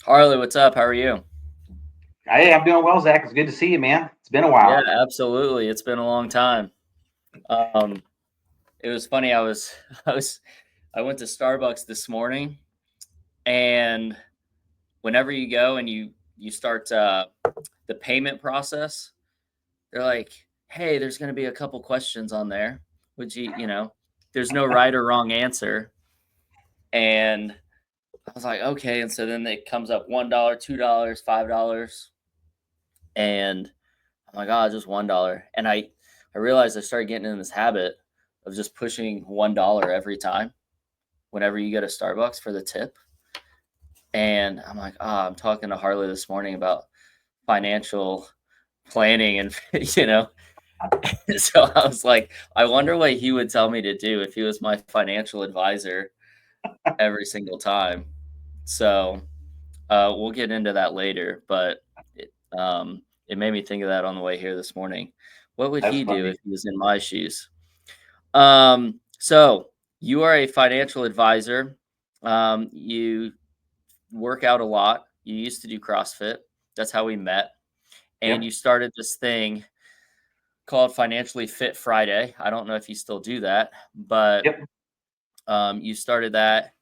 Harley, what's up? How are you? Hey, I'm doing well, Zach. It's good to see you, man. It's been a Yeah, while. absolutely. It's been a long time. Um, it was funny. I was, I went to Starbucks this morning, and whenever you go and you start the payment process, they're like, "Hey, there's going to be a couple questions on there. Would there's no right or wrong answer." And I was like, "Okay." And so then it comes up $1, $2, $5, and I'm like, oh, just $1. And I realized I started getting in this habit of just pushing $1 every time whenever you go to Starbucks for the tip. And I'm like, I'm talking to Harley this morning about financial planning and so I was like, I wonder what he would tell me to do if he was my financial advisor every single time. So we'll get into that later, but it made me think of that on the way here this morning. What would That's he do funny. if he was in my shoes? So you are a financial advisor. You work out a lot. You used to do CrossFit. That's how we met. And Yep. you started this thing called Financially Fit Friday. I don't know if you still do that, but Yep. you started that.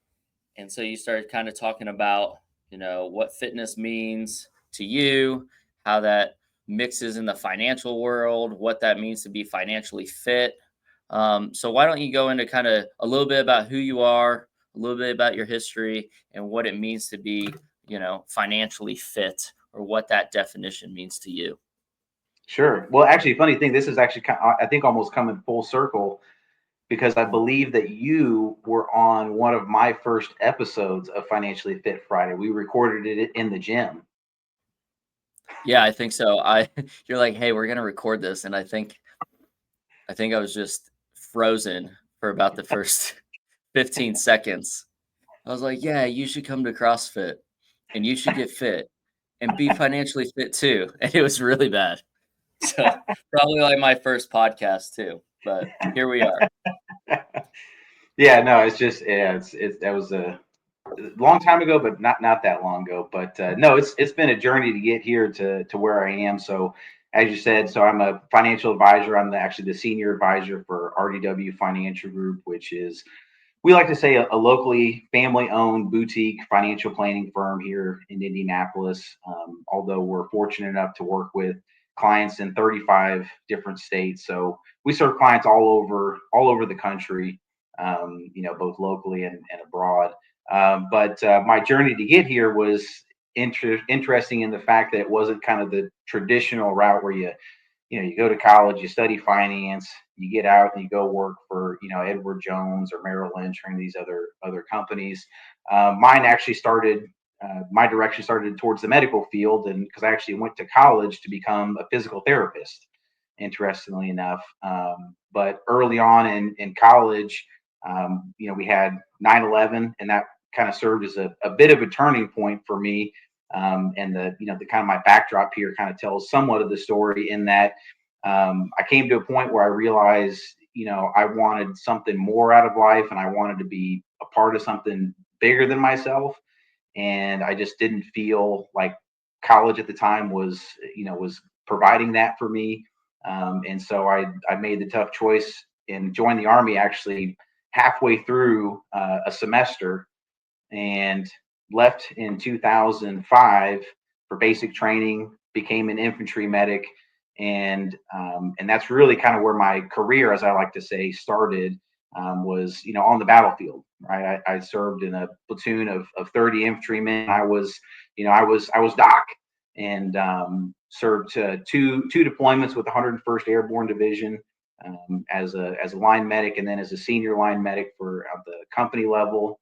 And so you started kind of talking about, what fitness means to you, how that mixes in the financial world, what that means to be financially fit. So why don't you go into kind of a little bit about who you are, a little bit about your history, and what it means to be, financially fit, or what that definition means to you. Sure. Well, actually, funny thing, this is actually I think almost coming full circle because I believe that you were on one of my first episodes of Financially Fit Friday. We recorded it in the gym. Yeah, I think so. You're like, hey, we're gonna record this, and I think I was just frozen for about the first 15 seconds. I was like, "Yeah, you should come to CrossFit, and you should get fit, and be financially fit too." And it was really bad. So, probably like my first podcast too, but here we are. Yeah, no, it's just it's that was a long time ago, but not that long ago. But no, it's been a journey to get here to where I am. So as you said, so I'm a financial advisor. I'm actually the senior advisor for RDW Financial Group, which is we like to say a locally family-owned boutique financial planning firm here in Indianapolis. Although we're fortunate enough to work with clients in 35 different states, so we serve clients all over the country. Both locally and abroad. But my journey to get here was interesting in the fact that it wasn't kind of the traditional route where you go to college, you study finance, you get out and you go work for Edward Jones or Merrill Lynch or any of these other companies. Mine actually started. My direction started towards the medical field, and because I actually went to college to become a physical therapist. Interestingly enough, but early on in college, we had 9/11, and that kind of served as a bit of a turning point for me. And the kind of my backdrop here kind of tells somewhat of the story in that I came to a point where I realized, I wanted something more out of life and I wanted to be a part of something bigger than myself. And I just didn't feel like college at the time was providing that for me. And so I made the tough choice and joined the Army actually halfway through a semester and left in 2005 for basic training, became an infantry medic, and that's really kind of where my career, as I like to say, started. Was on the battlefield, right? I served in a platoon of 30 infantrymen. I was doc and served two deployments with the 101st Airborne Division as a line medic, and then as a senior line medic for the company level.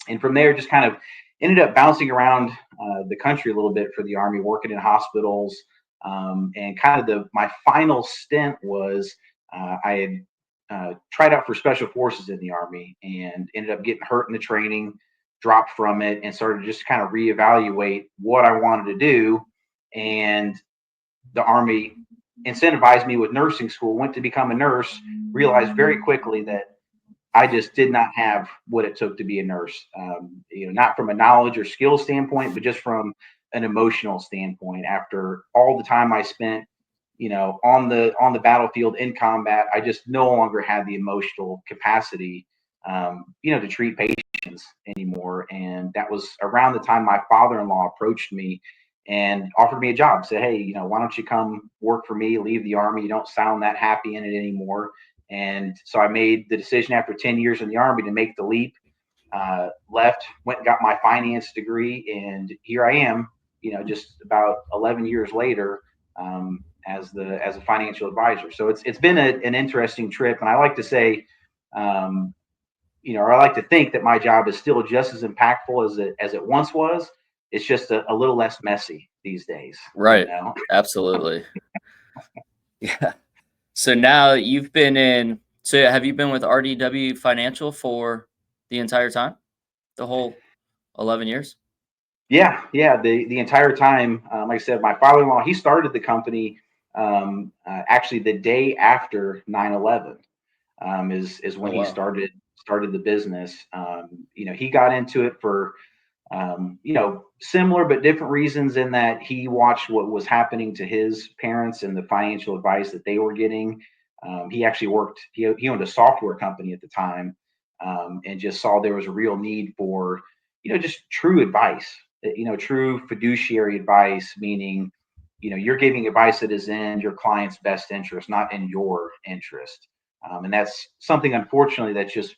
And from there, just kind of ended up bouncing around the country a little bit for the Army, working in hospitals. And kind of my final stint was I had tried out for Special Forces in the Army and ended up getting hurt in the training, dropped from it, and started to just kind of reevaluate what I wanted to do. And the Army incentivized me with nursing school, went to become a nurse, realized very quickly that I just did not have what it took to be a nurse. Not from a knowledge or skill standpoint, but just from an emotional standpoint. After all the time I spent, on the battlefield in combat, I just no longer had the emotional capacity, to treat patients anymore. And that was around the time my father-in-law approached me and offered me a job. Said, "Hey, why don't you come work for me? Leave the army. You don't sound that happy in it anymore." And so I made the decision after 10 years in the Army to make the leap, left, went and got my finance degree. And here I am, just about 11 years later, as a financial advisor. So it's been an interesting trip. And I like to say, or I like to think that my job is still just as impactful as it once was. It's just a little less messy these days, Right. Absolutely. Yeah. So now you've been in. So have you been with RDW Financial for the entire time? The whole 11 years? Yeah. The entire time, like I said, my father-in-law, he started the company actually the day after 9/11, is Oh when he wow. started the business. He got into it for similar but different reasons, in that he watched what was happening to his parents and the financial advice that they were getting. He actually he owned a software company at the time, and just saw there was a real need for, just true advice, true fiduciary advice, meaning, you're giving advice that is in your client's best interest, not in your interest. And that's something, unfortunately, that's just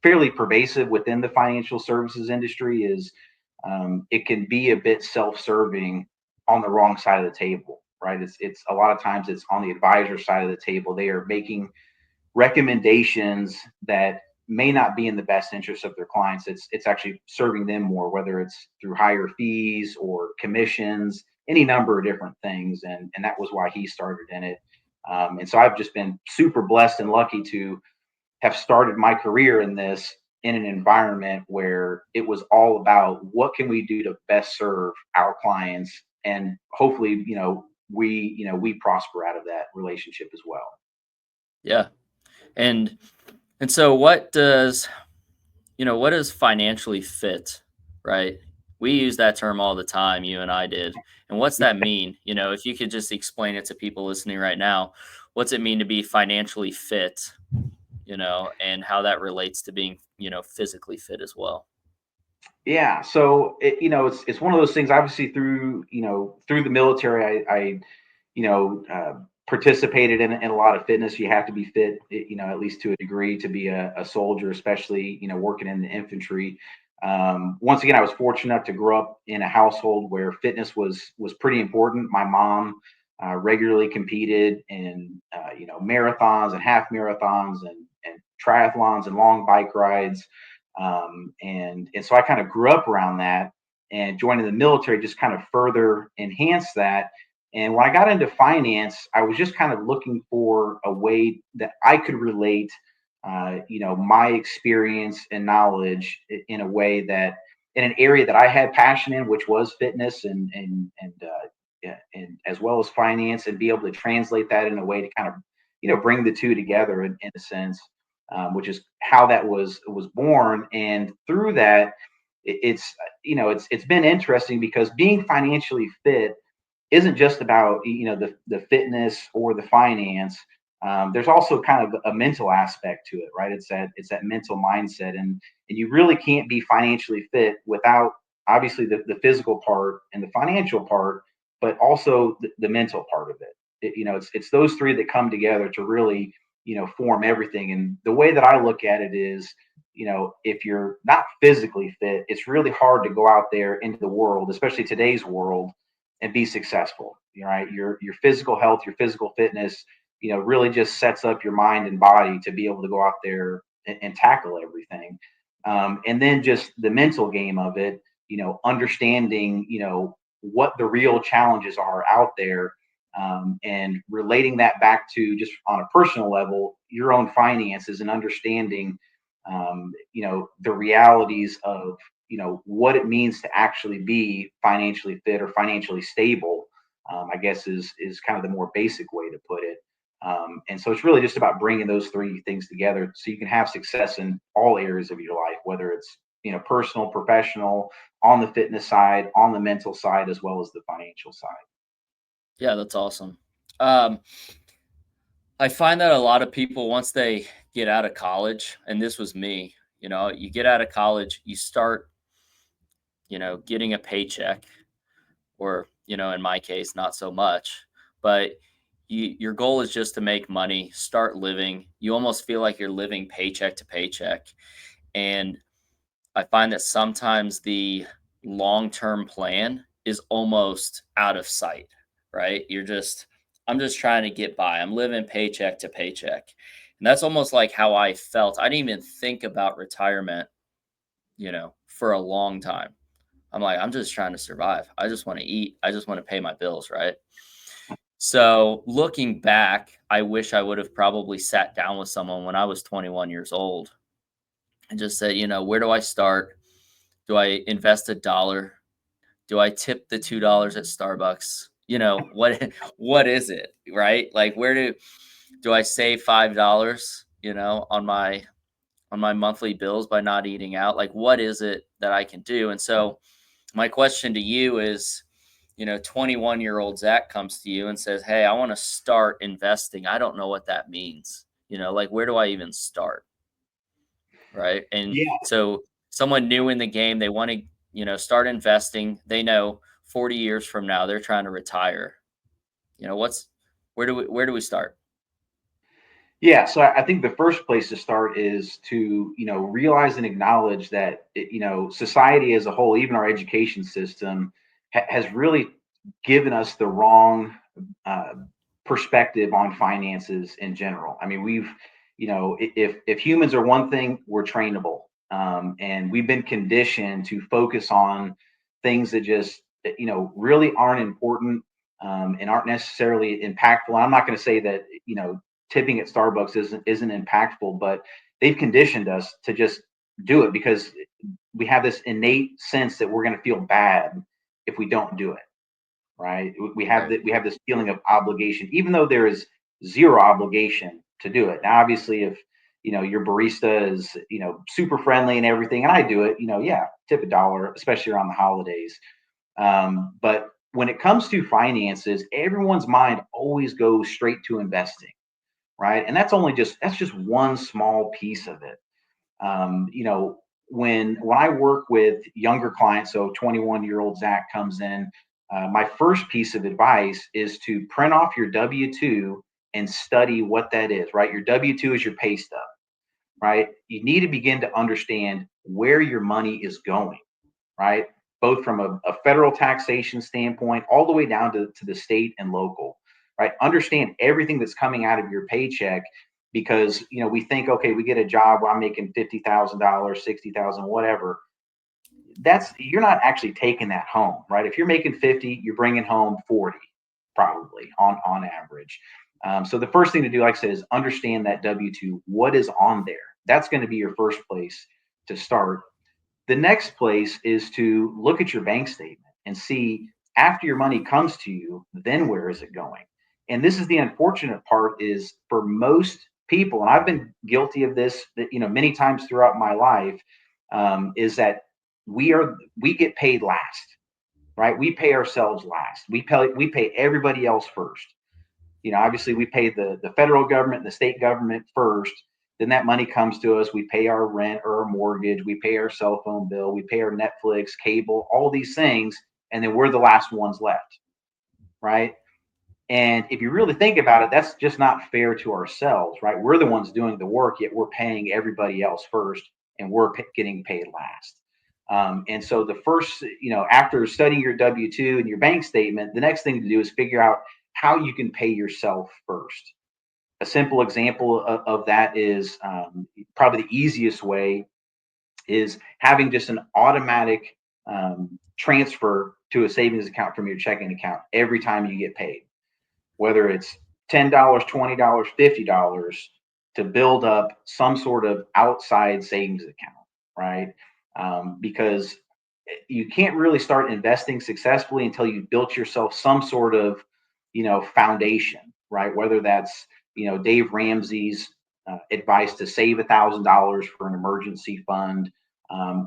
fairly pervasive within the financial services industry. Is it can be a bit self-serving on the wrong side of the table, right? It's a lot of times it's on the advisor side of the table. They are making recommendations that may not be in the best interest of their clients. It's actually serving them more, whether it's through higher fees or commissions, any number of different things. And that was why he started in it. And so I've just been super blessed and lucky to have started my career in this, in an environment where it was all about what can we do to best serve our clients, and hopefully, we prosper out of that relationship as well. Yeah. And so what does financially fit, right? We use that term all the time, you and I did. And what's that mean? If you could just explain it to people listening right now, what's it mean to be financially fit, and how that relates to being, physically fit as well? Yeah, so it's one of those things. Obviously, through the military, I participated in a lot of fitness. You have to be fit, at least to a degree, to be a soldier, especially working in the infantry. Once again, I was fortunate enough to grow up in a household where fitness was pretty important. My mom regularly competed in marathons and half marathons and triathlons and long bike rides. And so I kind of grew up around that, and joining the military just kind of further enhanced that. And when I got into finance, I was just kind of looking for a way that I could relate, my experience and knowledge in a way that, in an area that I had passion in, which was fitness yeah, and as well as finance, and be able to translate that in a way to kind of, bring the two together in a sense, which is how that was born. And through that, it's been interesting, because being financially fit isn't just about the fitness or the finance. There's also kind of a mental aspect to it, right? It's that mental mindset, and you really can't be financially fit without, obviously, the physical part and the financial part, but also the mental part of it. It's those three that come together to really form everything. And the way that I look at it is, if you're not physically fit, it's really hard to go out there into the world, especially today's world, and be successful. Right? Your physical health, your physical fitness, really just sets up your mind and body to be able to go out there and tackle everything. And then just the mental game of it, understanding, what the real challenges are out there, and relating that back to, just on a personal level, your own finances, and understanding, the realities of, what it means to actually be financially fit or financially stable. I guess is kind of the more basic way to put it. And so it's really just about bringing those three things together so you can have success in all areas of your life, whether it's, personal, professional, on the fitness side, on the mental side, as well as the financial side. Yeah, that's awesome. Um, I find that a lot of people, once they get out of college, and this was me, you get out of college, you start, getting a paycheck, or, in my case, not so much, but your goal is just to make money, start living. You almost feel like you're living paycheck to paycheck. And I find that sometimes the long-term plan is almost out of sight, right? I'm just trying to get by. I'm living paycheck to paycheck. And that's almost like how I felt. I didn't even think about retirement, for a long time. I'm like, I'm just trying to survive. I just want to eat. I just want to pay my bills, right? So looking back, I wish I would have probably sat down with someone when I was 21 years old and just said, where do I start? Do I invest $1? Do I tip the $2 at Starbucks? What what is it, right? Like, where do I save $5, on my monthly bills by not eating out? Like, what is it that I can do? And so my question to you is, 21-year-old Zach comes to you and says, "Hey, I want to start investing. I don't know what that means. Like, where do I even start?" Right. And Yeah, so someone new in the game, they want to, start investing. They know 40 years from now they're trying to retire. What's where do we start? yeah. So I think the first place to start is to, realize and acknowledge that, society as a whole, even our education system, has really given us the wrong uh, perspective on finances in general. I mean, if humans are one thing, we're trainable, and we've been conditioned to focus on things that just, really aren't important, and aren't necessarily impactful. I'm not going to say that, tipping at Starbucks isn't impactful, but they've conditioned us to just do it because we have this innate sense that we're going to feel bad if we don't do it, right? Right. We have this feeling of obligation, even though there is zero obligation to do it. Now, obviously, if your barista is super friendly and everything, and I do it, yeah, tip $1, especially around the holidays. But when it comes to finances, everyone's mind always goes straight to investing, right? And that's just one small piece of it. When I work with younger clients, so 21-year-old Zach comes in, my first piece of advice is to print off your W-2 and study what that is, right? Your W-2 is your pay stub, right? You need to begin to understand where your money is going, right? Both from a federal taxation standpoint, all the way down to the state and local, right? Understand everything that's coming out of your paycheck, because we think, okay, we get a job where I'm making $50,000, 60,000, whatever. That's You're not actually taking that home, right? If you're making 50, you're bringing home 40, probably on average. So the first thing to do, like I said, is understand that W-2, what is on there. That's going to be your first place to start. The next place is to look at your bank statement and see, after your money comes to you, then where is it going? And this is the unfortunate part, is for most people, and I've been guilty of this, that many times throughout my life, is that we get paid last, right? We pay ourselves last. We pay everybody else first. Obviously we pay the federal government and the state government first. Then that money comes to us. We pay our rent or our mortgage. We pay our cell phone bill. We pay our Netflix, cable, all these things. And then we're the last ones left, right? And if you really think about it, that's just not fair to ourselves, right? We're the ones doing the work, yet we're paying everybody else first, and we're getting paid last. And so the first, after studying your W-2 and your bank statement, the next thing to do is figure out how you can pay yourself first. A simple example of that is, probably the easiest way, is having just an automatic transfer to a savings account from your checking account every time you get paid, whether it's $10, $20, $50, to build up some sort of outside savings account, right? Because you can't really start investing successfully until you've built yourself some sort of, foundation, right? Whether that's, Dave Ramsey's advice to save $1,000 for an emergency fund,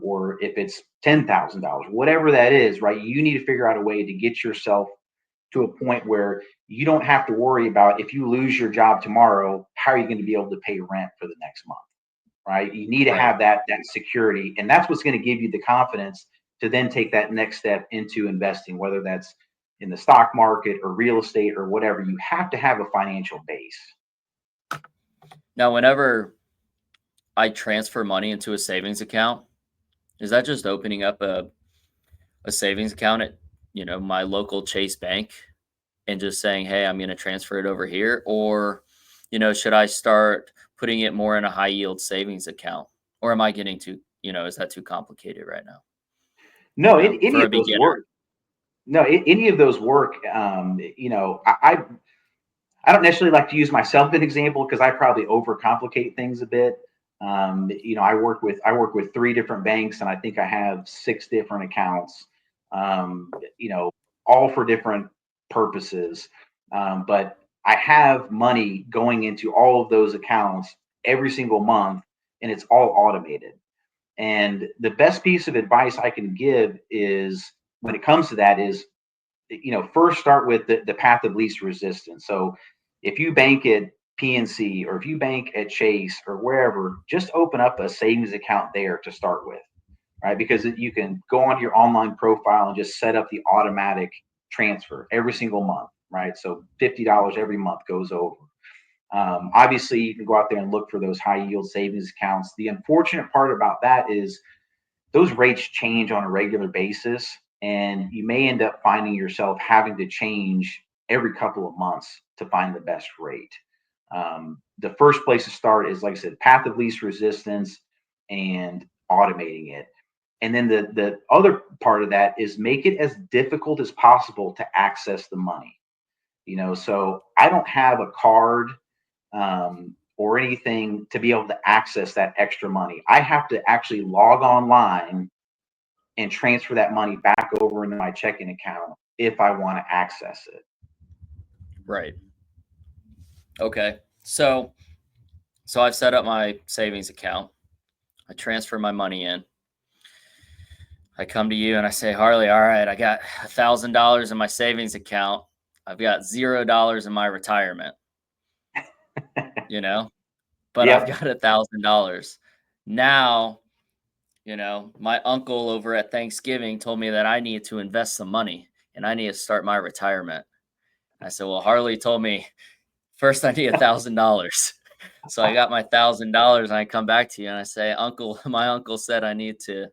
or if it's $10,000, whatever that is, right? You need to figure out a way to get yourself to a point where you don't have to worry about, if you lose your job tomorrow, how are you going to be able to pay rent for the next month, right? You need to Right. have that security, and that's what's going to give you the confidence to then take that next step into investing, whether that's in the stock market or real estate or whatever. You have to have a financial base. Now, whenever I transfer money into a savings account, is that just opening up a savings account at, my local Chase Bank and just saying, "Hey, I'm going to transfer it over here," or, should I start putting it more in a high yield savings account, or am I getting too, is that too complicated right now? No, any For of a those beginner. work. No, any of those work. I don't necessarily like to use myself as an example because I probably overcomplicate things a bit. I work with 3 different banks, and I think I have 6 different accounts. Um, you know, all for different purposes. But I have money going into all of those accounts every single month, and it's all automated. And the best piece of advice I can give is, when it comes to that, is, first start with the path of least resistance. So if you bank at PNC, or if you bank at Chase or wherever, just open up a savings account there to start with, right? Because you can go onto your online profile and just set up the automatic transfer every single month, right? So $50 every month goes over. Obviously, you can go out there and look for those high yield savings accounts. The unfortunate part about that is those rates change on a regular basis, and you may end up finding yourself having to change every couple of months to find the best rate. The first place to start is, like I said, path of least resistance and automating it. And then the other part of that is, make it as difficult as possible to access the money. So I don't have a card, or anything to be able to access that extra money. I have to actually log online and transfer that money back over into my checking account if I want to access it. Right. Okay. So I've set up my savings account. I transfer my money in. I come to you and I say, "Harley, all right, I got $1,000 in my savings account. I've got $0 in my retirement, you know, but I've Yep. got $1,000." Now, my uncle over at Thanksgiving told me that I need to invest some money and I need to start my retirement. I said, "Well, Harley told me first I need $1,000." So I got my $1,000 and I come back to you and I say, "Uncle, my uncle said I need to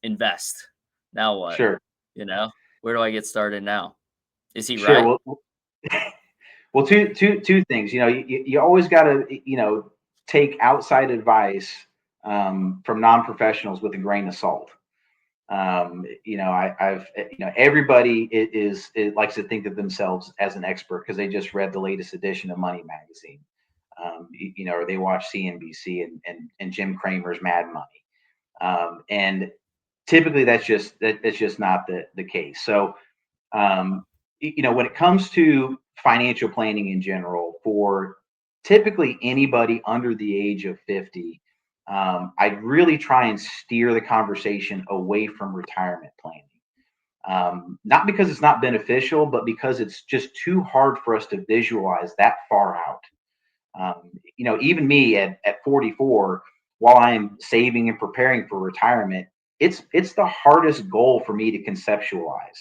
invest. Now what? Sure. Where do I get started now?" Is he Sure. right? Well, two things. You always got to, take outside advice, from non-professionals with a grain of salt. Everybody likes to think of themselves as an expert because they just read the latest edition of Money Magazine, or they watch CNBC and Jim Cramer's Mad Money, and typically that's just not the case. So, when it comes to financial planning in general, for typically anybody under the age of 50, I'd really try and steer the conversation away from retirement planning. Not because it's not beneficial, but because it's just too hard for us to visualize that far out. Even me at 44, while I'm saving and preparing for retirement, it's the hardest goal for me to conceptualize.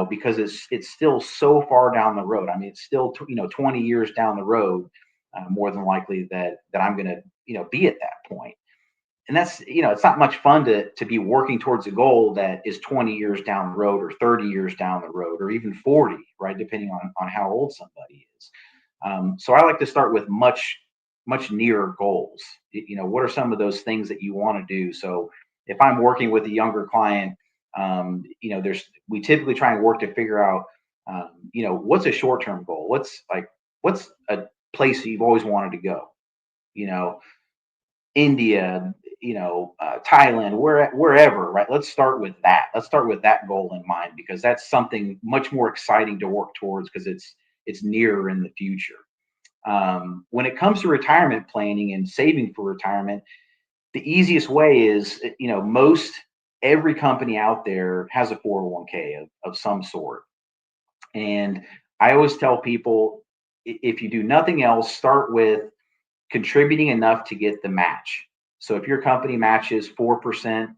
Because it's still so far down the road. I mean, it's still 20 years down the road, more than likely that I'm going to be at that point. And that's it's not much fun to be working towards a goal that is 20 years down the road, or 30 years down the road, or even 40, right, depending on how old somebody is. So I like to start with much nearer goals. What are some of those things that you want to do? So if I'm working with a younger client, we typically try and work to figure out, what's a short term goal? What's a place you've always wanted to go? You know, India, Thailand, wherever, right? Let's start with that. Let's start with that goal in mind, because that's something much more exciting to work towards, because it's nearer in the future. When it comes to retirement planning and saving for retirement, the easiest way is, most every company out there has a 401k of some sort. And I always tell people, if you do nothing else, start with contributing enough to get the match. So if your company matches 4%,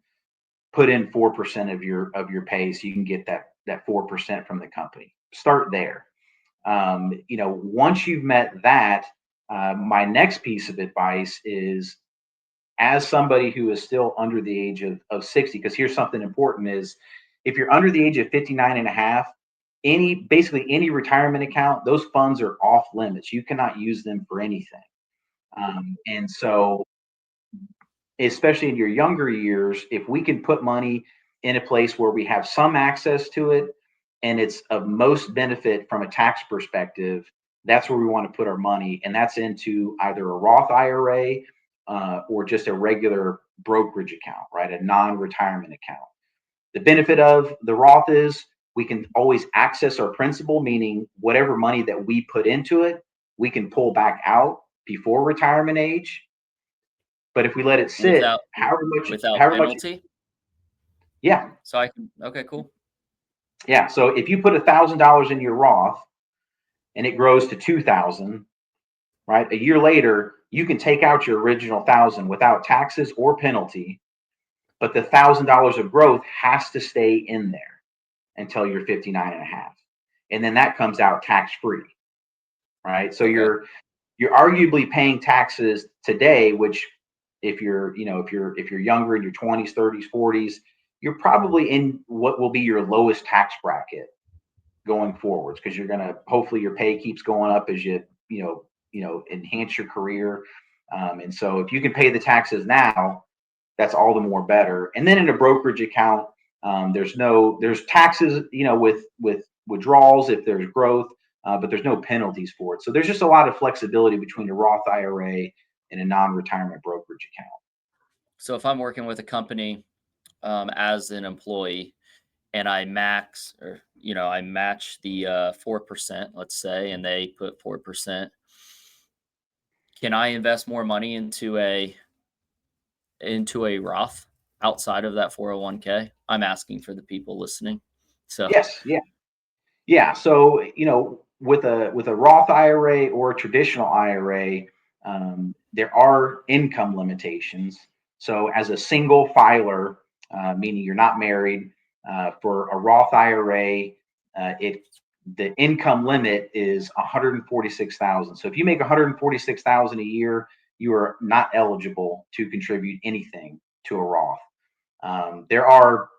put in 4% of your pay so you can get that 4% from the company. Start there. Once you've met that, my next piece of advice is, as somebody who is still under the age of 60, because here's something important is, if you're under the age of 59 and a half, basically any retirement account, those funds are off limits. You cannot use them for anything. And so, especially in your younger years, if we can put money in a place where we have some access to it and it's of most benefit from a tax perspective, that's where we want to put our money. And that's into either a Roth IRA or just a regular brokerage account, right? A non retirement account. The benefit of the Roth is we can always access our principal, meaning whatever money that we put into it, we can pull back out before retirement age. But if we let it sit, without without however much, penalty. yeah, So I can. Okay, cool. yeah. So if you put $1,000 in your Roth and it grows to 2,000, right? A year later, you can take out your original 1,000 without taxes or penalty, but the $1,000 of growth has to stay in there until you're 59 and a half, and then that comes out tax free, right? So Okay. you're arguably paying taxes today, which, if you're younger, in your 20s, 30s, 40s, you're probably in what will be your lowest tax bracket going forwards, because you're going to, hopefully your pay keeps going up as you enhance your career. And so if you can pay the taxes now, that's all the more better. And then in a brokerage account, there's taxes, with withdrawals if there's growth, but there's no penalties for it. So there's just a lot of flexibility between a Roth IRA and a non-retirement brokerage account. So if I'm working with a company as an employee and I match the 4%, let's say, and they put 4%, can I invest more money into a Roth outside of that 401k? I'm asking for the people listening. So, Yes, yeah, yeah. So with a Roth IRA or a traditional IRA, there are income limitations. So as a single filer, meaning you're not married, for a Roth IRA, it the income limit is 146,000. So if you make 146,000 a year, you are not eligible to contribute anything to a Roth. There are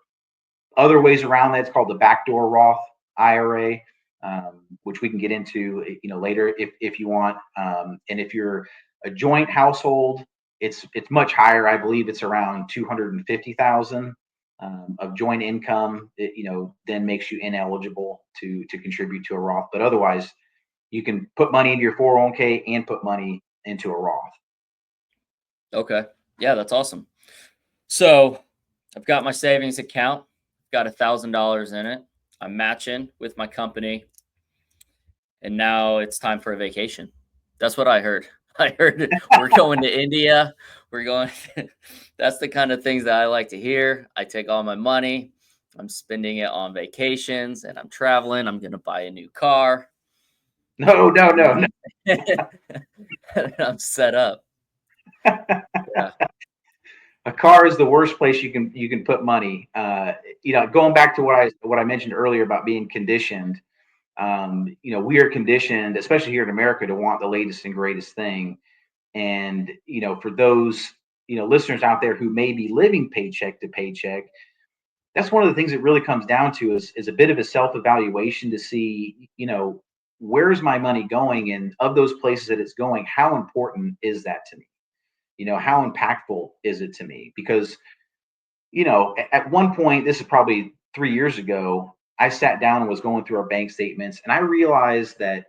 other ways around that. It's called the backdoor Roth IRA, which we can get into, later if you want. And if you're a joint household, it's much higher. I believe it's around 250,000 of joint income. Then makes you ineligible to contribute to a Roth. But otherwise, you can put money into your 401k and put money into a Roth. okay. Yeah, that's awesome. So I've got my savings account, got $1,000 in it. I'm matching with my company, and now it's time for a vacation. That's what I heard. I heard we're going to India. We're going. That's the kind of things that I like to hear. I take all my money. I'm spending it on vacations, and I'm traveling. I'm going to buy a new car, No, no, and no, then no. I'm set up. Yeah. A car is the worst place you can put money. Going back to what I mentioned earlier about being conditioned. We are conditioned, especially here in America, to want the latest and greatest thing. And for those listeners out there who may be living paycheck to paycheck, that's one of the things that really comes down to is a bit of a self evaluation to see, where's my money going, and of those places that it's going, how important is that to me? How impactful is it to me? Because at one point, this is probably 3 years ago, I sat down and was going through our bank statements, and I realized that,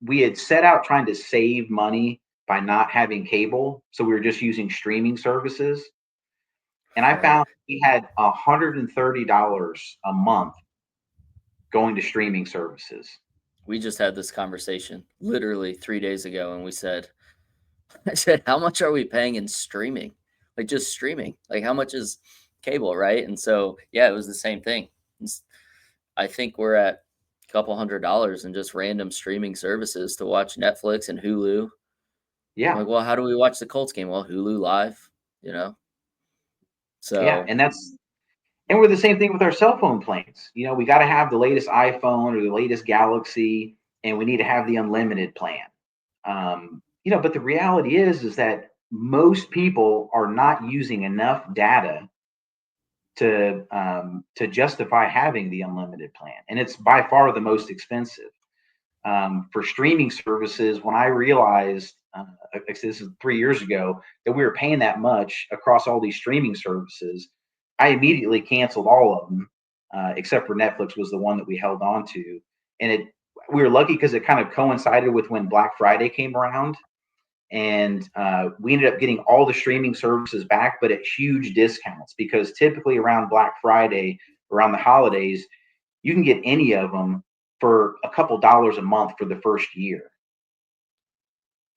we had set out trying to save money by not having cable. So we were just using streaming services. And I Right. found we had $130 a month going to streaming services. We just had this conversation literally 3 days ago, and I said, "How much are we paying in streaming? Like, just streaming. Like, how much is cable, right?" And so, yeah, it was the same thing. It's I think we're at a couple $100 in just random streaming services to watch Netflix and Hulu. I'm Yeah, like, "Well, how do we watch the Colts game?" "Well, Hulu Live," you know? yeah, So, and we're the same thing with our cell phone plans. We got to have the latest iPhone or the latest Galaxy, and we need to have the unlimited plan. But the reality is that most people are not using enough data to justify having the unlimited plan, and it's by far the most expensive. For streaming services, when I realized, this is 3 years ago, that we were paying that much across all these streaming services, I immediately canceled all of them, except for Netflix was the one that we held on to. And we were lucky because it kind of coincided with when Black Friday came around, and we ended up getting all the streaming services back, but at huge discounts, because typically around Black Friday, around the holidays, you can get any of them for a couple dollars a month for the first year.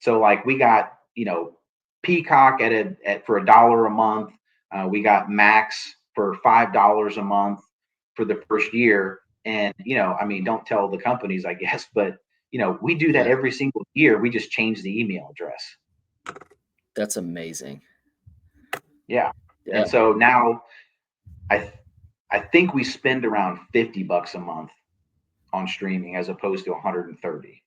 So like we got, Peacock at for $1 a month. We got Max for $5 a month for the first year. And I mean, don't tell the companies, I guess, but we do that yeah, every single year. We just change the email address. that's amazing. Yeah. Yeah. And so now I I think we spend around $50 a month on streaming as opposed to 130.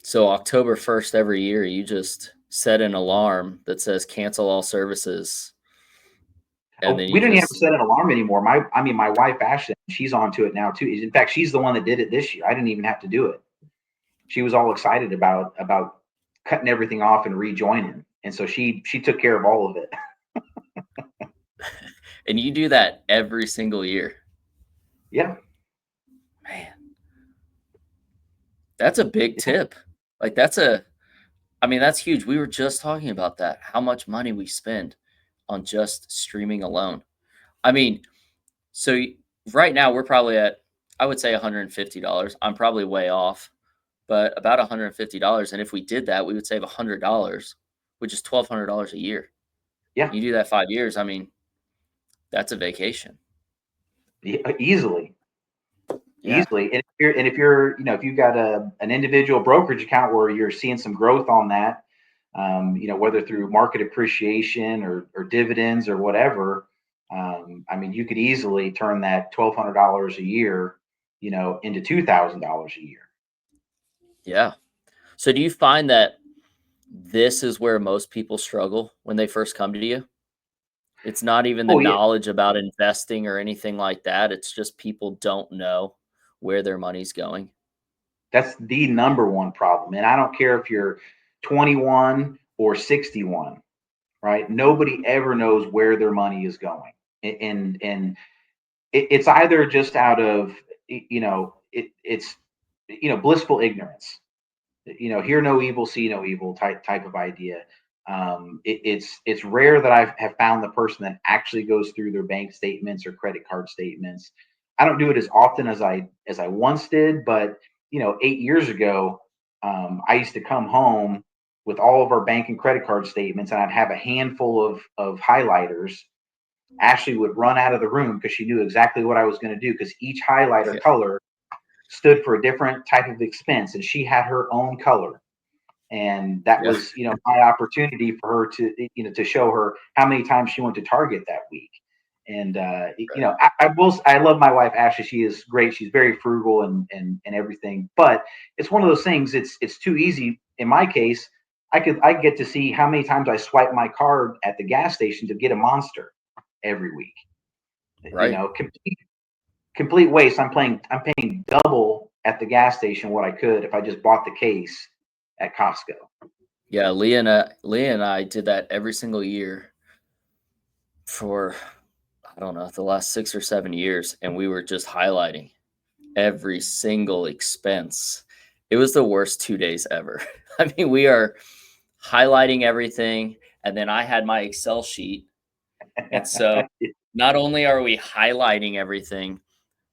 So October 1st every year, you just set an alarm that says cancel all services, and Oh, then we you didn't have to just set an alarm anymore. My wife Ashley, she's onto it now too. In fact, she's the one that did it this year. I didn't even have to do it. She was all excited about cutting everything off and rejoining, and so she took care of all of it. and you do that every single year. Yeah, Man, that's a big yeah. tip. Like, I mean, that's huge. We were just talking about that, how much money we spend on just streaming alone. I mean, so right now we're probably at, I would say $150. I'm probably way off, but about $150. And if we did that, we would save $100, which is $1,200 a year. Yeah, You do that 5 years, I mean, that's a vacation. easily, Yeah, easily. And if you're if you've got an individual brokerage account where you're seeing some growth on that, whether through market appreciation or dividends or whatever, I mean, you could easily turn that $1,200 a year, into $2,000 a year. yeah. So do you find that this is where most people struggle when they first come to you? It's not even the Oh yeah, knowledge about investing or anything like that. It's just people don't know where their money's going. that's the number one problem. And I don't care if you're 21 or 61, right? Nobody ever knows where their money is going, and it's either just out of it's blissful ignorance, hear no evil, see no evil type of idea. It's rare that I have found the person that actually goes through their bank statements or credit card statements. I don't do it as often as I once did, but 8 years ago, I used to come home with all of our bank and credit card statements, and I'd have a handful of highlighters. Ashley would run out of the room because she knew exactly what I was going to do, because each highlighter Yeah, color stood for a different type of expense, and she had her own color. And that yeah, was my opportunity for her to show her how many times she went to Target that week. And right, I love my wife Ashley. She is great. She's very frugal and everything, but it's one of those things. It's too easy. In my case, I get to see how many times I swipe my card at the gas station to get a Monster every week. right. Complete waste. I'm paying double at the gas station what I could if I just bought the case at Costco. Yeah, Leah and I did that every single year for, I don't know, the last 6 or 7 years, and we were just highlighting every single expense. It was the worst 2 days ever. I mean, we are highlighting everything, and then I had my Excel sheet, and so not only are we highlighting everything,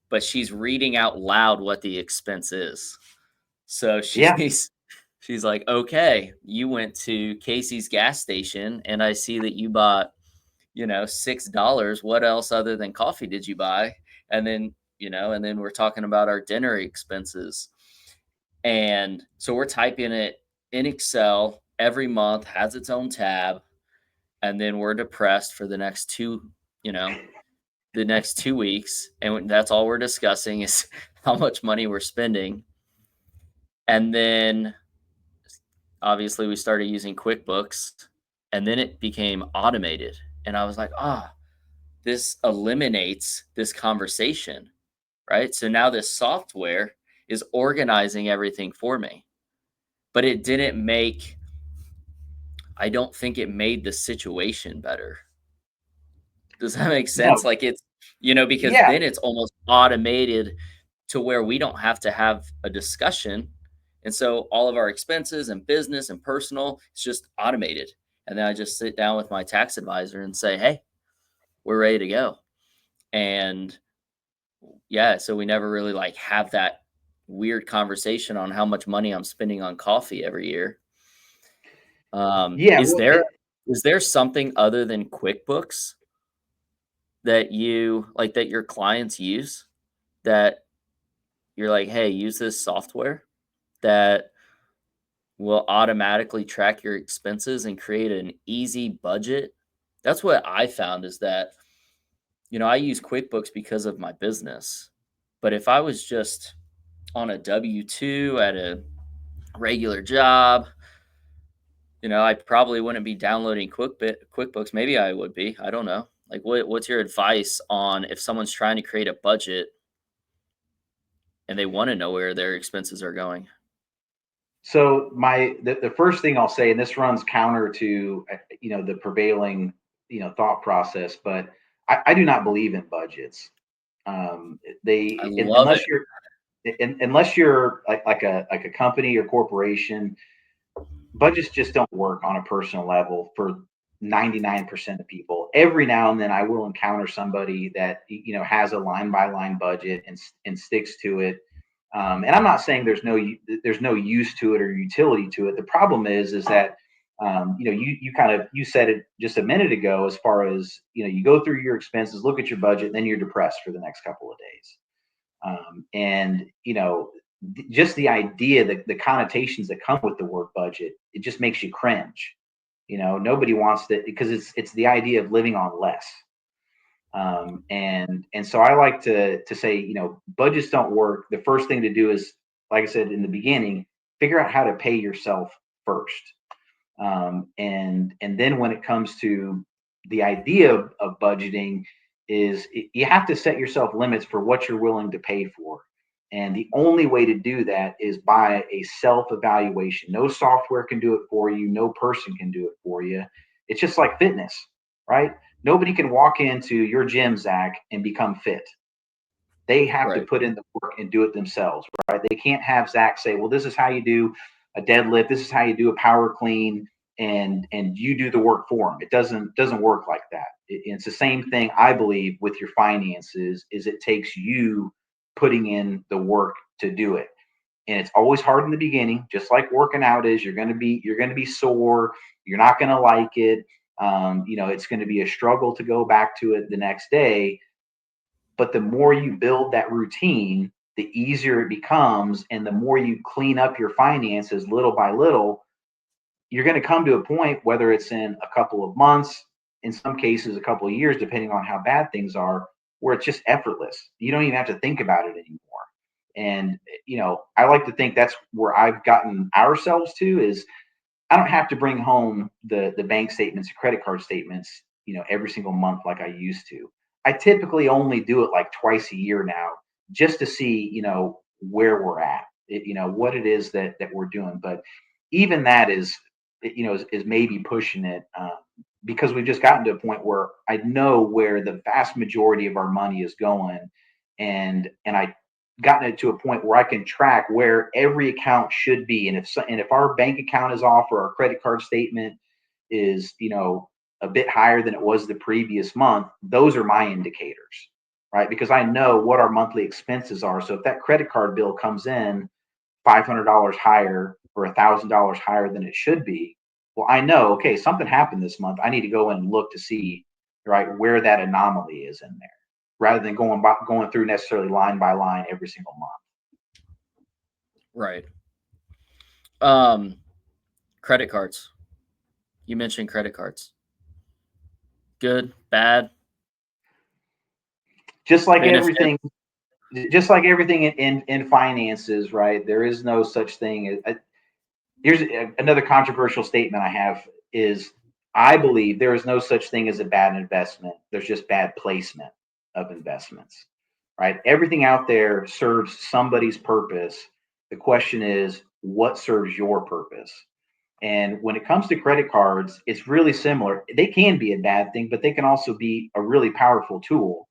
but she's reading out loud what the expense is. So Yeah. she's like, "Okay, you went to Casey's gas station and I see that you bought, $6. What else other than coffee did you buy?" And then, and then we're talking about our dinner expenses. And so we're typing it in Excel every month, has its own tab, and then we're depressed for you know, the next 2 weeks, and that's all we're discussing is how much money we're spending. And then obviously we started using QuickBooks, and then it became automated. And I was like, this eliminates this conversation, right? So now this software is organizing everything for me. But I don't think it made the situation better. Does that make sense? No. Like because Yeah. then it's almost automated to where we don't have to have a discussion. And so all of our expenses and business and personal, it's just automated. And then I just sit down with my tax advisor and say, "Hey, we're ready to go." And yeah, so we never really like have that weird conversation on how much money I'm spending on coffee every year. Yeah. Is Well, there something other than QuickBooks that that your clients use that you're like, "Hey, use this software that will automatically track your expenses and create an easy budget." That's what I found is that, I use QuickBooks because of my business. But if I was just on a W-2 at a regular job, I probably wouldn't be downloading QuickBooks. Maybe I would be. I don't know. Like, what's your advice on if someone's trying to create a budget and they want to know where their expenses are going? so the first thing I'll say, and this runs counter to the prevailing thought process, but I do not believe in budgets. I They love it. unless you're like a company or corporation, budgets just don't work on a personal level for 99% of people. Every now and then I will encounter somebody that has a line by line budget and sticks to it. And I'm not saying there's no use to it or utility to it. The problem is that you said it just a minute ago, as far as you go through your expenses, look at your budget, then you're depressed for the next couple of days. And just the idea, the connotations that come with the word budget, it just makes you cringe. Nobody wants that, because it's the idea of living on less. And so I like to say, budgets don't work. The first thing to do is, like I said in the beginning, figure out how to pay yourself first. And then when it comes to the idea of budgeting, you have to set yourself limits for what you're willing to pay for. And the only way to do that is by a self evaluation. No software can do it for you. No person can do it for you. It's just like fitness, right? Nobody can walk into your gym, Zach, and become fit. They have to Right. put in the work and do it themselves, right? They can't have Zach say, "Well, this is how you do a deadlift. This is how you do a power clean," and you do the work for them. It doesn't work like that. It's the same thing, I believe, with your finances. Is it takes you putting in the work to do it, and it's always hard in the beginning, just like working out is. You're going to be sore. You're not going to like it. It's going to be a struggle to go back to it the next day, but the more you build that routine, the easier it becomes. And the more you clean up your finances little by little, you're going to come to a point, whether it's in a couple of months, in some cases, a couple of years, depending on how bad things are, where it's just effortless. You don't even have to think about it anymore. And, I like to think that's where I've gotten ourselves to, is I don't have to bring home the bank statements, credit card statements, every single month like I used to. I typically only do it like twice a year now, just to see, where we're at, what it is that we're doing. But even that is maybe pushing it, because we've just gotten to a point where I know where the vast majority of our money is going, and I gotten it to a point where I can track where every account should be. And if our bank account is off, or our credit card statement is, a bit higher than it was the previous month, those are my indicators, right? Because I know what our monthly expenses are. So if that credit card bill comes in $500 higher or $1,000 higher than it should be, well, I know, okay, something happened this month. I need to go and look to see, right, where that anomaly is in there, rather than going through necessarily line by line every single month. Right. Credit cards. You mentioned credit cards. Good, bad, Just like benefit. everything, just like everything in finances, right? There is no such thing as, here's another controversial statement I have is I believe there is no such thing as a bad investment. There's just bad placement of investments, right? Everything out there serves somebody's purpose. The question is, what serves your purpose? And when it comes to credit cards, it's really similar. They can be a bad thing, but they can also be a really powerful tool.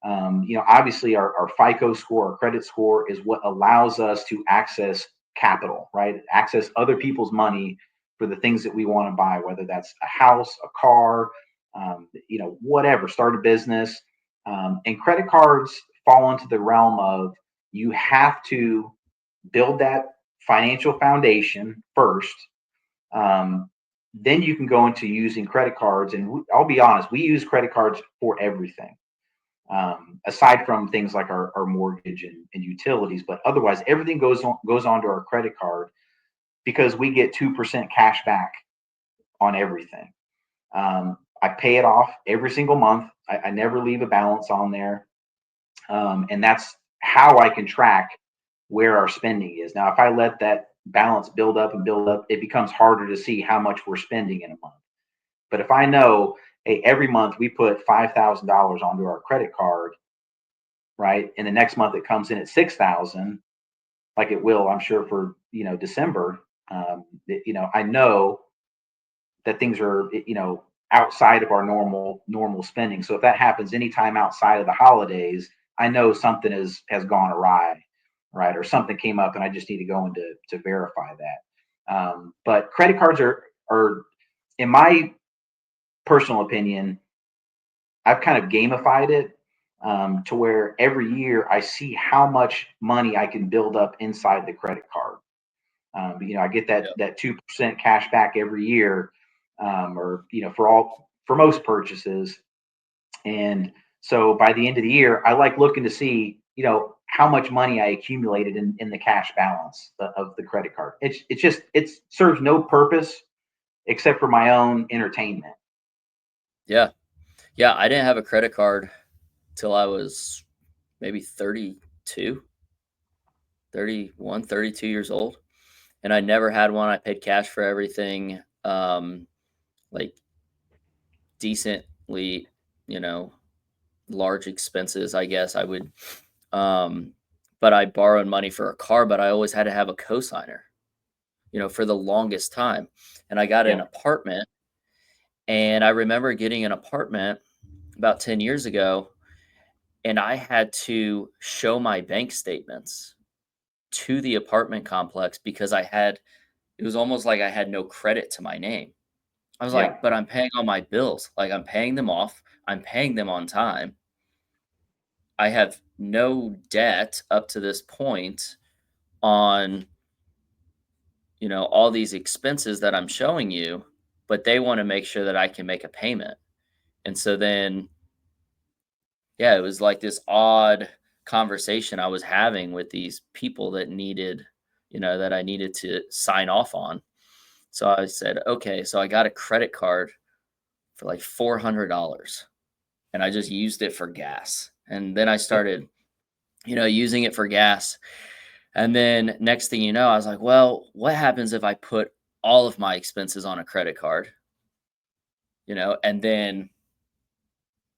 Obviously, our FICO score, our credit score, is what allows us to access capital, right? Access other people's money for the things that we want to buy, whether that's a house, a car, whatever, start a business. And credit cards fall into the realm of you have to build that financial foundation first. Then you can go into using credit cards. And I'll be honest, we use credit cards for everything. Aside from things like our mortgage and utilities, but otherwise everything goes onto our credit card because we get 2% cash back on everything. I pay it off every single month. I never leave a balance on there, and that's how I can track where our spending is. Now, if I let that balance build up and build up, it becomes harder to see how much we're spending in a month. But if I know, hey, every month we put $5,000 onto our credit card, right? And the next month it comes in at 6,000, like it will, I'm sure, for December. I know that things are outside of our normal spending. So if that happens anytime outside of the holidays, I know something has gone awry, right? Or something came up, and I just need to go in to verify that. But credit cards are, in my personal opinion, I've kind of gamified it to where every year I see how much money I can build up inside the credit card. I get Yeah. that 2% cash back every year, or for most purchases. And so by the end of the year, I like looking to see how much money I accumulated in the cash balance of the credit card. It serves no purpose except for my own entertainment. Yeah. Yeah. I didn't have a credit card till I was maybe 32, 31, 32 years old. And I never had one. I paid cash for everything. Like decently, you know, large expenses, I guess I would. Um, but I borrowed money for a car, but I always had to have a cosigner, for the longest time. And I got an Yeah, apartment, and I remember getting an apartment about 10 years ago, and I had to show my bank statements to the apartment complex because it was almost like I had no credit to my name. I was yeah, like, but I'm paying all my bills. Like I'm paying them off. I'm paying them on time. I have no debt up to this point on, all these expenses that I'm showing you, but they want to make sure that I can make a payment. And so then, yeah, it was like this odd conversation I was having with these people that that I needed to sign off on. So I said, okay, so I got a credit card for like $400 and I just used it for gas. And then I started, using it for gas. And then next thing you know, I was like, well, what happens if I put all of my expenses on a credit card, and then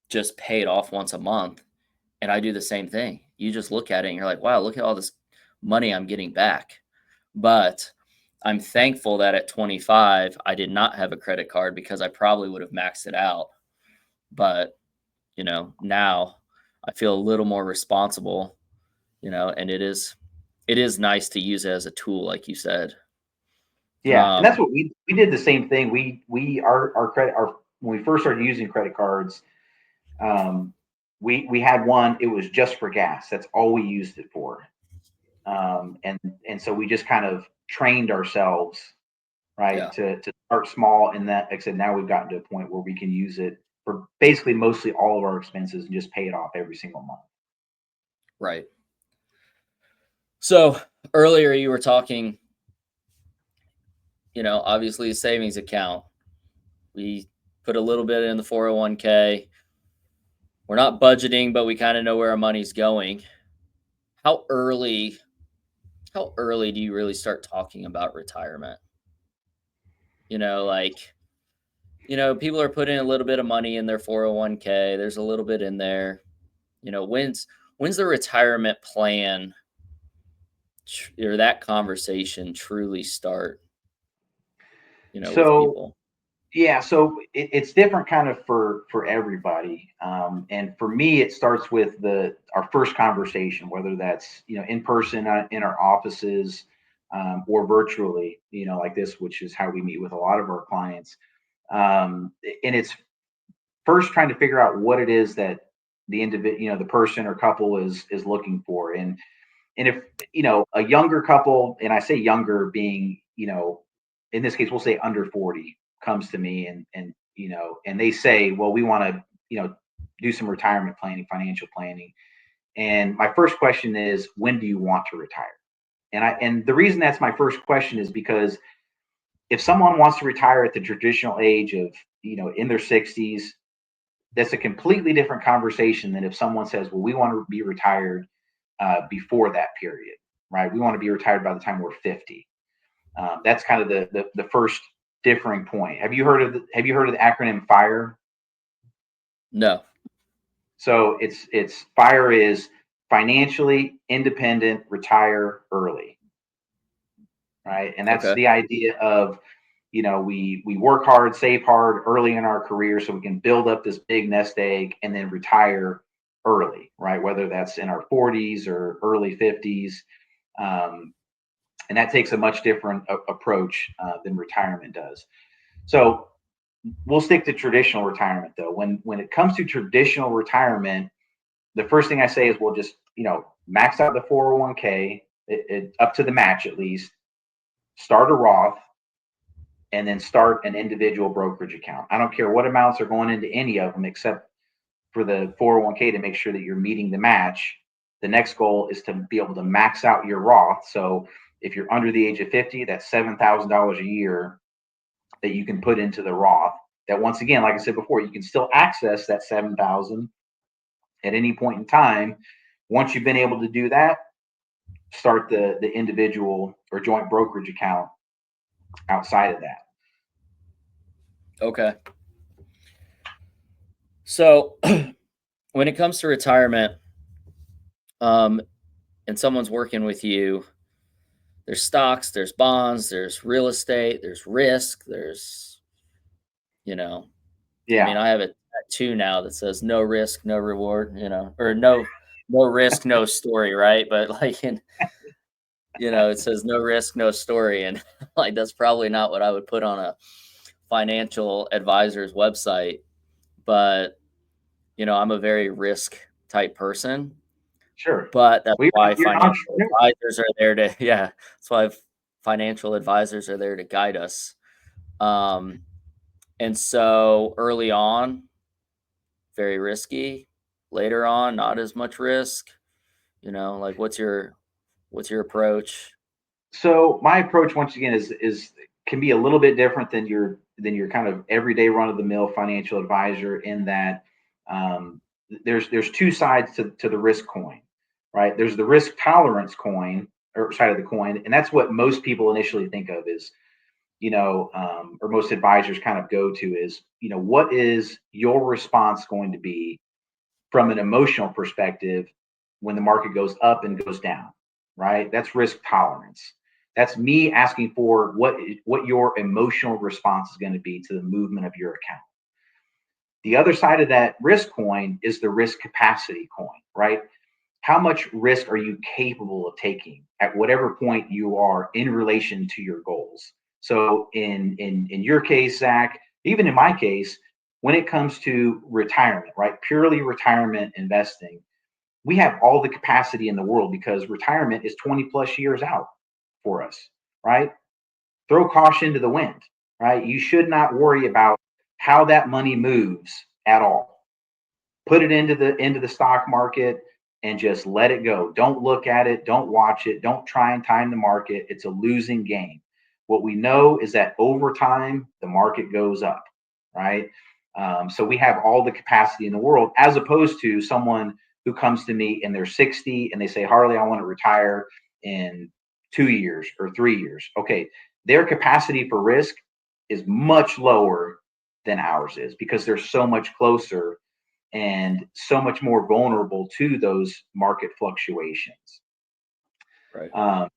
just pay it off once a month? And I do the same thing. You just look at it and you're like, wow, look at all this money I'm getting back. But I'm thankful that at 25, I did not have a credit card because I probably would have maxed it out. But, now I feel a little more responsible, and it is nice to use it as a tool, like you said. yeah. And that's Um, what we did the same thing. Our credit our when we first started using credit cards, um, we had one. It was just for gas. That's all we used it for. And so we just kind of trained ourselves, right, Yeah. to start small. And that, like I said, now we've gotten to a point where we can use it for basically mostly all of our expenses and just pay it off every single month. Right. So earlier you were talking, obviously a savings account. We put a little bit in the 401k. We're not budgeting, but we kind of know where our money's going. How early how early do you really start talking about retirement? Like, people are putting a little bit of money in their 401k. There's a little bit in there. When's the retirement plan or that conversation truly start, with So people? yeah, so it's different kind of for everybody, and for me, it starts with the our first conversation, whether that's in person in our offices, or virtually, like this, which is how we meet with a lot of our clients. And it's first trying to figure out what it is that the individual, the person or couple is looking for, and if a younger couple, and I say younger being in this case we'll say under 40, comes to me and they say, well, we want to do some retirement planning, financial planning. And my first question is, when do you want to retire? And the reason that's my first question is because if someone wants to retire at the traditional age of in their 60s, that's a completely different conversation than if someone says, well, we want to be retired before that period, right? We want to be retired by the time we're 50. That's kind of the first differing point. Have you heard of the acronym FIRE? No. So it's FIRE is financially independent, retire early, right? And that's Okay. the idea of we work hard, save hard early in our career so we can build up this big nest egg and then retire early, right? Whether that's in our 40s or early 50s. Um, and that takes a much different approach than retirement does. So we'll stick to traditional retirement though. When it comes to traditional retirement, the first thing I say is we'll just max out the 401k up to the match at least, start a Roth, and then start an individual brokerage account. I don't care what amounts are going into any of them except for the 401k to make sure that you're meeting the match. The next goal is to be able to max out your Roth. So if you're under the age of 50, that's $7,000 a year that you can put into the Roth. That, once again, like I said before, you can still access that 7,000 at any point in time. Once you've been able to do that, start the individual or joint brokerage account outside of that. Okay. So when it comes to retirement, um, and someone's working with you, there's stocks, there's bonds, there's real estate, there's risk, there's, you know, Yeah, I have a tattoo now that says no risk, no reward, or no risk, no story, right? But like it says no risk, no story. And like that's probably not what I would put on a financial advisor's website. But, I'm a very risk type person. sure. But that's Well, why you're an financial entrepreneur. advisors are there to yeah, that's why financial advisors are there to guide us. Um, and so early on, very risky. Later on, not as much risk. Like what's your approach? So my approach, once again, is can be a little bit different than your kind of everyday run of the mill financial advisor, in that there's two sides to the risk coin, right? There's the risk tolerance coin, or side of the coin, and that's what most people initially think of is or most advisors kind of go to is what is your response going to be from an emotional perspective when the market goes up and goes down, right? That's risk tolerance. That's me asking for what your emotional response is going to be to the movement of your account. The other side of that risk coin is the risk capacity coin, right? How much risk are you capable of taking at whatever point you are in relation to your goals? So in your case, Zach, even in my case, when it comes to retirement, right? Purely retirement investing, we have all the capacity in the world because retirement is 20 plus years out for us, right? Throw caution to the wind, right? You should not worry about how that money moves at all. Put it into the stock market and just let it go. Don't look at it, don't watch it, don't try and time the market. It's a losing game. What we know is that over time the market goes up, right? So we have all the capacity in the world, as opposed to someone who comes to me and they're 60 and they say, Harley, I want to retire in 2 years or 3 years. Okay, their capacity for risk is much lower than ours is because they're so much closer and so much more vulnerable to those market fluctuations. Right. Um,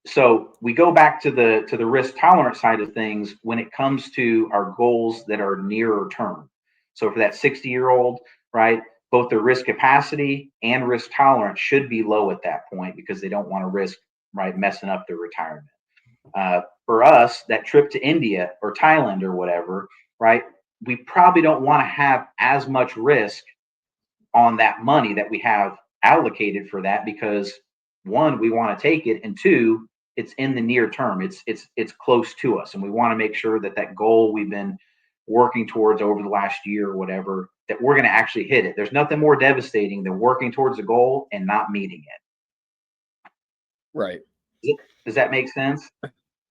so we go back to the risk tolerance side of things when it comes to our goals that are nearer term. So for that 60-year-old, right, both the risk capacity and risk tolerance should be low at that point because they don't want to risk, right, messing up their retirement. For us, that trip to India or Thailand or whatever, right, we probably don't want to have as much risk on that money that we have allocated for that because one, we want to take it, and two, it's in the near term. It's close to us, and we want to make sure that that goal we've been working towards over the last year or whatever, that we're going to actually hit it. There's nothing more devastating than working towards a goal and not meeting Right. it. Does that make sense?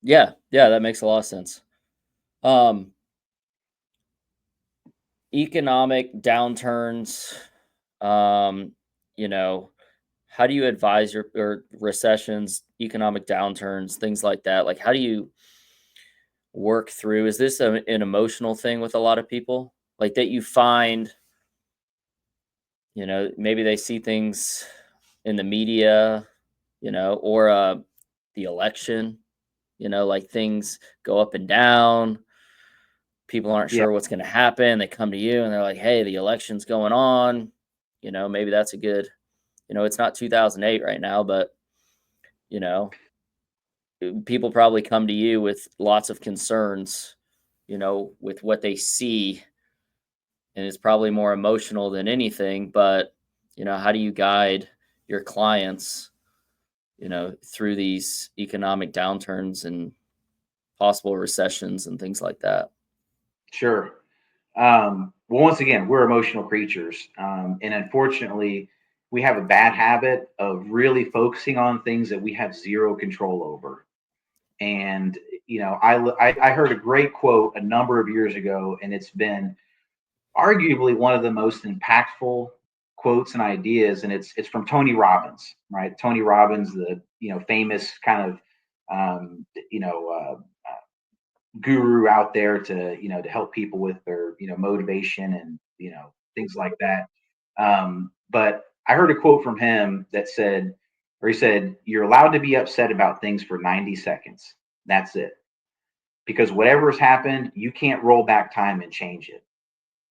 Yeah. Yeah. That makes a lot of sense. Um, Economic downturns, um, you know, how do you advise your or recessions, economic downturns, things like that? Like, how do you work through? Is this an emotional thing with a lot of people? Like that you find, maybe they see things in the media, or the election, like things go up and down. People aren't Yeah, sure what's going to happen. They come to you and they're like, hey, the election's going on. Maybe that's a good, it's not 2008 right now, but, you know, people probably come to you with lots of concerns, with what they see. And it's probably more emotional than anything. But, how do you guide your clients, through these economic downturns and possible recessions and things like that? sure. Well, once again, we're emotional creatures. And unfortunately, we have a bad habit of really focusing on things that we have zero control over. And, I heard a great quote a number of years ago, and it's been arguably one of the most impactful quotes and ideas. And it's from Tony Robbins, right? Tony Robbins, the, famous kind of, guru out there to to help people with their motivation and things like that. But I heard a quote from him that said, or he said, "You're allowed to be upset about things for 90 seconds. That's it, because whatever has happened, you can't roll back time and change it.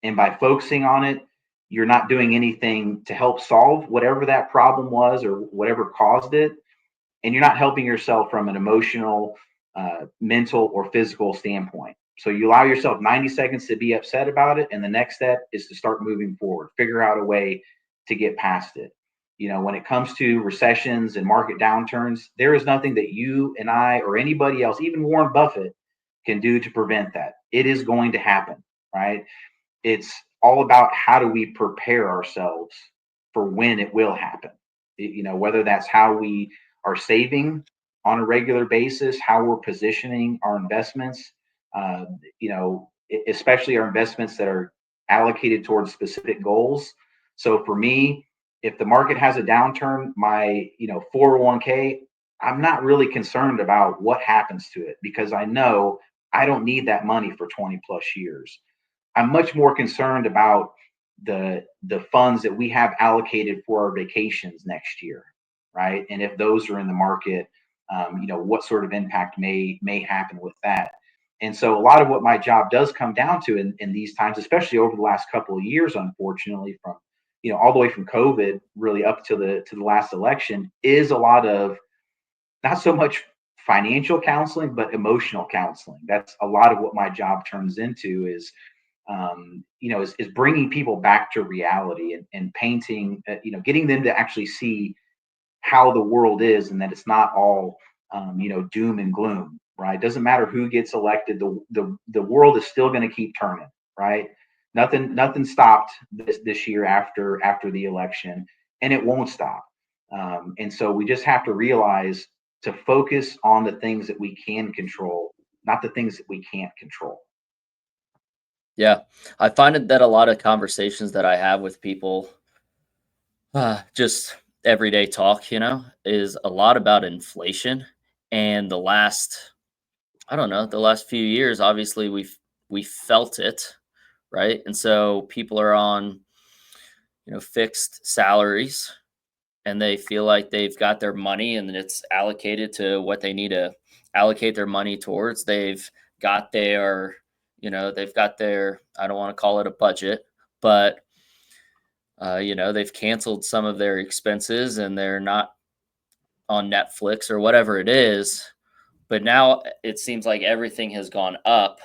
And by focusing on it, you're not doing anything to help solve whatever that problem was or whatever caused it, and you're not helping yourself from an emotional, mental, or physical standpoint. So you allow yourself 90 seconds to be upset about it, and the next step is to start moving forward, figure out a way to get past it. When it comes to recessions and market downturns, there is nothing that you and I or anybody else, even Warren Buffett, can do to prevent that. It is going to happen, right? It's all about how do we prepare ourselves for when it will happen. Whether that's how we are saving on a regular basis, how we're positioning our investments, uh, especially our investments that are allocated towards specific goals. So for me, if the market has a downturn, my 401k, I'm not really concerned about what happens to it because I know I don't need that money for 20 plus years. I'm much more concerned about the funds that we have allocated for our vacations next year, right? And if those are in the market, what sort of impact may happen with that. And so a lot of what my job does come down to in these times, especially over the last couple of years, unfortunately, from all the way from COVID really up to the last election, is a lot of not so much financial counseling, but emotional counseling. That's a lot of what my job turns into is is bringing people back to reality and painting, getting them to actually see how the world is and that it's not all, doom and gloom, right? Doesn't matter who gets elected, the world is still going to keep turning, right? Nothing stopped this year after the election, and it won't stop. And so we just have to realize to focus on the things that we can control, not the things that we can't control. Yeah. I find it that a lot of conversations that I have with people, just everyday talk, is a lot about inflation. And I don't know, the last few years, obviously we felt it, right? And so people are on, fixed salaries, and they feel like they've got their money and it's allocated to what they need to allocate their money towards. Got their, they've got their, I don't want to call it a budget, but they've canceled some of their expenses and they're not on Netflix or whatever it is. But now it seems like everything has gone up.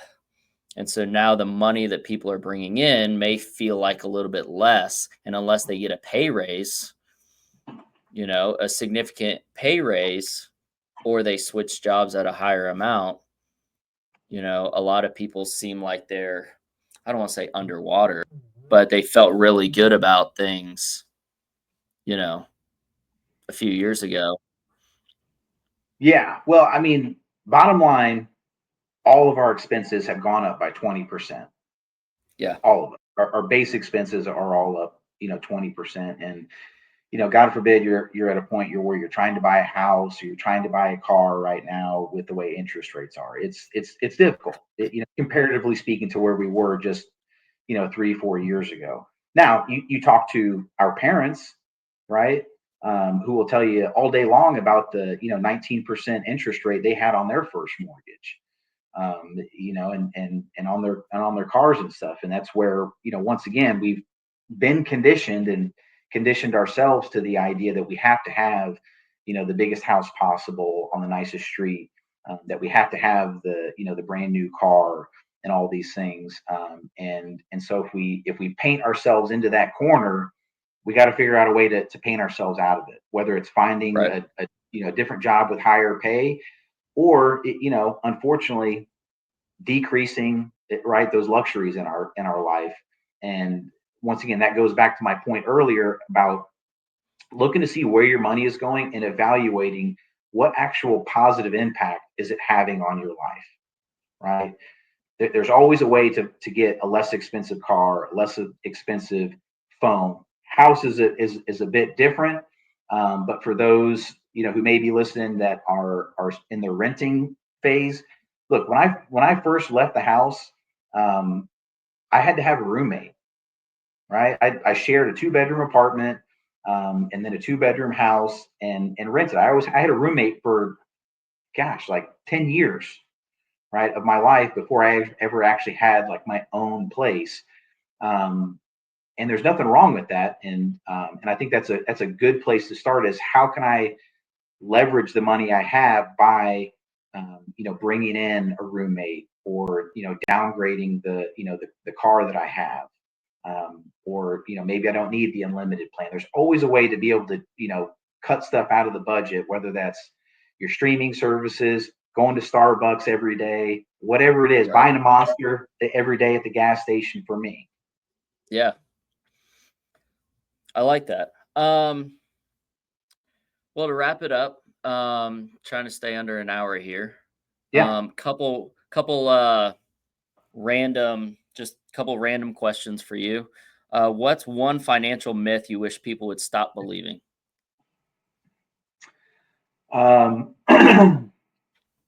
And so now the money that people are bringing in may feel like a little bit less. And unless they get a pay raise, a significant pay raise, or they switch jobs at a higher amount, a lot of people seem like they're, I don't want to say underwater, but they felt really good about things, you know, a few years ago. Yeah. Well, I mean, bottom line, all of our expenses have gone up by 20%. Yeah. All of them. Our base expenses are all up, 20%. And, God forbid you're at a point where you're trying to buy a house or you're trying to buy a car right now with the way interest rates are. It's difficult, comparatively speaking to where we were just, 3-4 years ago. Now you talk to our parents, right? Who will tell you all day long about the 19% interest rate they had on their first mortgage, and on their cars and stuff. And that's where, once again, we've been conditioned ourselves to the idea that we have to have, the biggest house possible on the nicest street, that we have to have the brand new car and all these things. And so if we paint ourselves into that corner, we got to figure out a way to paint ourselves out of it, whether it's finding Right. a different job with higher pay, or unfortunately decreasing it, right, those luxuries in our life. And once again, that goes back to my point earlier about looking to see where your money is going and evaluating what actual positive impact is it having on your life, right? There's always a way to get a less expensive car, a less expensive phone. House is a bit different, but for those who may be listening that are in the renting phase, look, when I first left the house, I had to have a roommate, right? I shared a 2-bedroom apartment, and then a 2-bedroom house, and rented. I had a roommate for, gosh, like 10 years, right, of my life before I ever actually had like my own place. Um, and there's nothing wrong with that. And I think that's a good place to start. Is how can I leverage the money I have by bringing in a roommate, or downgrading the car that I have, or maybe I don't need the unlimited plan. There's always a way to be able to cut stuff out of the budget, whether that's your streaming services, going to Starbucks every day, whatever it is, Right. buying a Monster every day at the gas station for me. Yeah. I like that. Well, to wrap it up, trying to stay under an hour here. Yeah. Couple couple random questions for you. What's one financial myth you wish people would stop believing? Um,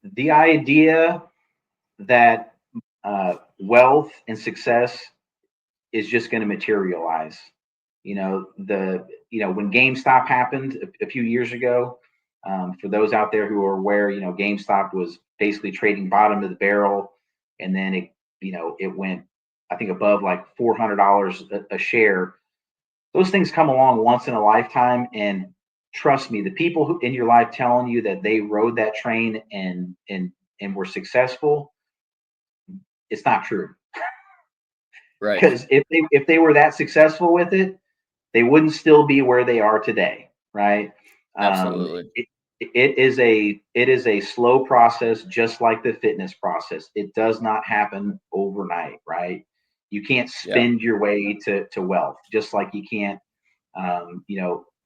the idea that wealth and success is just going to materialize. When GameStop happened a few years ago, for those out there who are aware, GameStop was basically trading bottom of the barrel, and then it went, I think, above like $400 a share. Those things come along once in a lifetime, and trust me, the people who in your life telling you that they rode that train and were successful, it's not true. Right. Because if they were that successful with it, they wouldn't still be where they are today, right? Um, Absolutely. it, it is a slow process, just like the fitness process. It does not happen overnight, right? You can't Yeah. spend your way to wealth, just like you can't,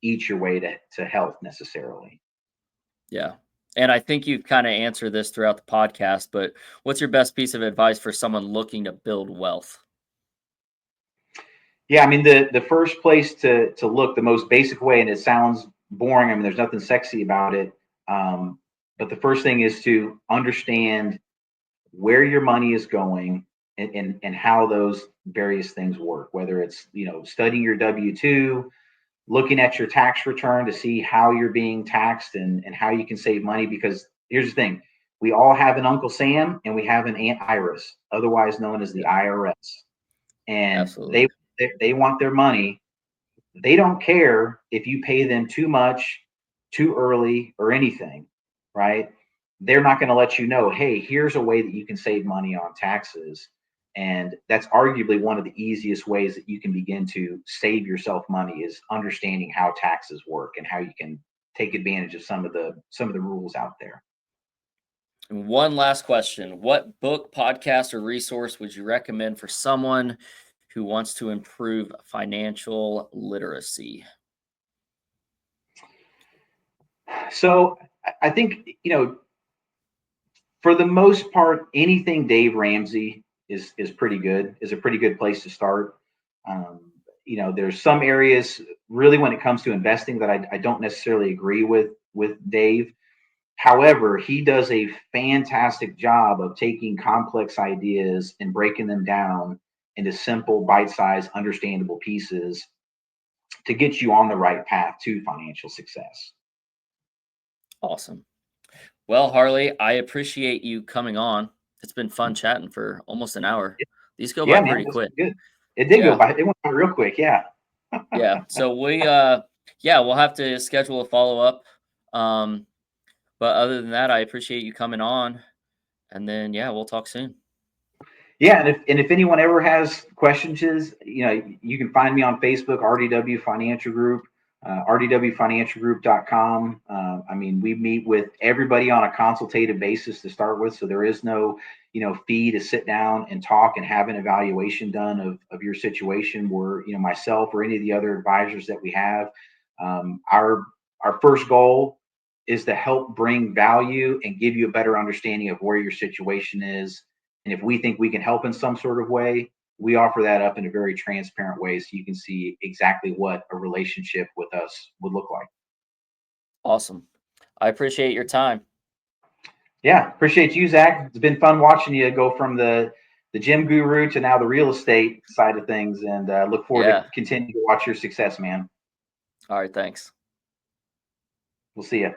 eat your way to health necessarily. Yeah. And I think you've kind of answered this throughout the podcast, but what's your best piece of advice for someone looking to build wealth? Yeah, I mean the first place to look, the most basic way, and it sounds boring. I mean, there's nothing sexy about it. Um, but the first thing is to understand where your money is going, and how those various things work. Whether it's studying your W-2, looking at your tax return to see how you're being taxed, and how you can save money. Because here's the thing: we all have an Uncle Sam and we have an Aunt Iris, otherwise known as the Yeah, IRS, and they absolutely. they want their money. They don't care if you pay them too much, too early, or anything, right? They're not going to let you know, hey, here's a way that you can save money on taxes. And that's arguably one of the easiest ways that you can begin to save yourself money, is understanding how taxes work and how you can take advantage of some of the rules out there. And one last question. What book, podcast, or resource would you recommend for someone who wants to improve financial literacy? So I think, for the most part, anything Dave Ramsey is pretty good. Is a pretty good place to start. Um, there's some areas really when it comes to investing that I don't necessarily agree with Dave. However, he does a fantastic job of taking complex ideas and breaking them down into simple, bite-sized, understandable pieces to get you on the right path to financial success. Awesome. Well, Harley, I appreciate you coming on. It's been fun chatting for almost an hour. These go by Yeah, man, pretty that's quick. good. It did go Yeah. by. It went by real quick. Yeah. Yeah. So yeah, we'll have to schedule a follow-up. Um, but other than that, I appreciate you coming on. And then yeah, we'll talk soon. Yeah, and if anyone ever has questions, you can find me on Facebook, RDW Financial Group, rdwfinancialgroup.com. I mean, we meet with everybody on a consultative basis to start with, so there is no, fee to sit down and talk and have an evaluation done of your situation. Where myself or any of the other advisors that we have, our first goal is to help bring value and give you a better understanding of where your situation is, and if we think we can help in some sort of way, we offer that up in a very transparent way so you can see exactly what a relationship with us would look like. Awesome. I appreciate your time. Yeah, appreciate you, Zach. It's been fun watching you go from the gym guru to now the real estate side of things, and look forward to Yeah. continuing to watch your success, man. All right. Thanks. We'll see you.